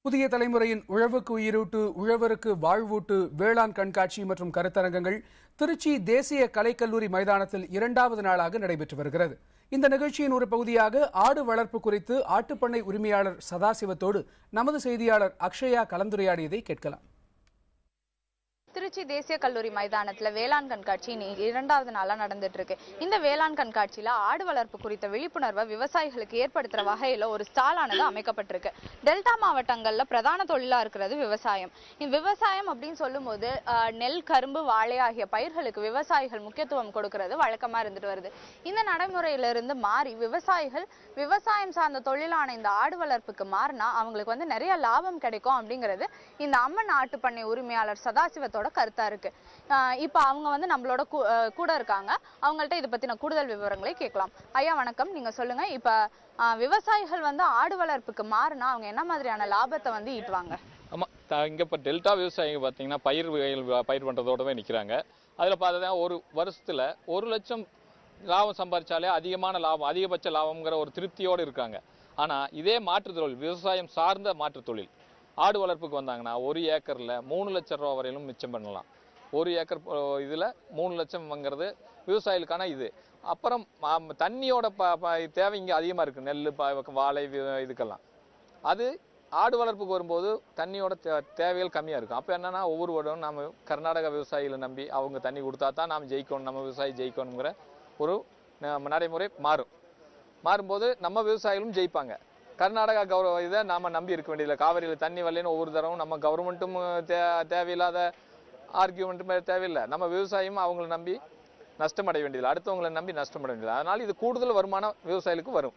புதிய தலைமுறையின் உழவுக்கு உயிரூட்டு, உழவருக்கு வாழ்வூட்டு வேளாண் கண்காட்சி மற்றும் கருத்தரங்கங்கள் திருச்சி தேசிய கலைக்கல்லூரி மைதானத்தில் 2வது நாளாக நடைபெற்று வருகிறது. இந்த நிகழ்ச்சியின் ஒரு பகுதியாக ஆடு வளர்ப்பு குறித்து ஆட்டுப்பண்ணை உரிமையாளர் சதாசிவத்தோடு நமது செய்தியாளர் அக்ஷயா கலந்துரையாடியதை கேட்கலாம். திருச்சி தேசிய கல்லூரி மைதானத்துல வேளாண் கண்காட்சி 2வது நாளா நடந்துட்டு இருக்கு. இந்த வேளாண் கண்காட்சியில ஆடு வளர்ப்பு குறித்த விழிப்புணர்வை விவசாயிகளுக்கு ஏற்படுத்துற வகையில ஒரு ஸ்டாலானது அமைக்கப்பட்டிருக்கு. டெல்டா மாவட்டங்கள்ல பிரதான தொழிலா இருக்கிறது விவசாயம். விவசாயம் அப்படின்னு சொல்லும் போது நெல், கரும்பு, வாழை ஆகிய பயிர்களுக்கு விவசாயிகள் முக்கியத்துவம் கொடுக்கிறது வழக்கமா இருந்துட்டு வருது. இந்த நடைமுறையிலிருந்து மாறி விவசாயம் சார்ந்த தொழிலான இந்த ஆடு வளர்ப்புக்கு மாறினா அவங்களுக்கு நிறைய லாபம் கிடைக்கும் அப்படிங்கிறது இந்த அம்மன் ஆட்டுப்பண்ணை உரிமையாளர் சதாசிவத்தோட கருத்தா இருக்கு. இப்ப அவங்க நம்மளோட கூட இருக்காங்க. அவங்கள்ட்ட இதை பத்தின கூடுதல் விவரங்களை கேட்கலாம். ஐயா வணக்கம், நீங்க சொல்லுங்க. இப்ப விவசாயிகள் ஆடு வளர்ப்புக்கு மாறினா அவங்க என்ன மாதிரியான லாபத்தை ஈட்டுவாங்க? ஆமா, இங்க இப்ப டெல்டா விவசாயிங்க பாத்தீங்கன்னா பயிர் பண்றதோடவே நிக்கிறாங்க. அதுல பார்த்தா ஒரு வருஷத்துல 1 லட்சம் லாபம் சம்பாதிச்சாலே அதிகபட்ச லாபம்ங்கிற ஒரு திருப்தியோடு இருக்காங்க. ஆனா இதே மாற்றுத்தொழில், விவசாயம் சார்ந்த மாற்றுத்தொழில் ஆடு வளர்ப்புக்கு வந்தாங்கன்னா 1 ஏக்கர்ல 3 லட்சம் ரூபாய் வரையிலும் மிச்சம் பண்ணலாம். 1 ஏக்கர் இதுல 3 லட்சம்ங்கிறது விவசாயிகளுக்கான இது. அப்புறம் தண்ணியோட தேவை இங்க அதிகமா இருக்கு. நெல், வாழை இதுக்கெல்லாம். அது ஆடு வளர்ப்புக்கு வரும்போது தண்ணியோட தேவைகள் கம்மியா இருக்கும். அப்ப என்னன்னா ஒவ்வொரு வருடம் நம்ம கர்நாடக விவசாயிகளை நம்பி அவங்க தண்ணி கொடுத்தா தான் நாம் ஜெயிக்கணும், நம்ம விவசாயி ஜெயிக்கணுங்கிற ஒரு நடைமுறை மாறும்போது நம்ம விவசாயிகளும் ஜெயிப்பாங்க. கர்நாடகா இதை நாம நம்பி இருக்க வேண்டியதில்லை. காவிரியில் தண்ணி வரலன்னு ஒவ்வொரு தடவும் நம்ம கவர்மெண்ட்டும் தேவையில்லாத ஆர்கியூமெண்ட்டுமே தேவையில்லை. நம்ம விவசாயியும் அவங்களை நம்பி நஷ்டமடைய வேண்டியதில்லை, அடுத்தவங்களை நம்பி நஷ்டமடைய வேண்டியதில்லை. அதனால இது கூடுதல் வருமானம் விவசாயிகளுக்கு வரும்.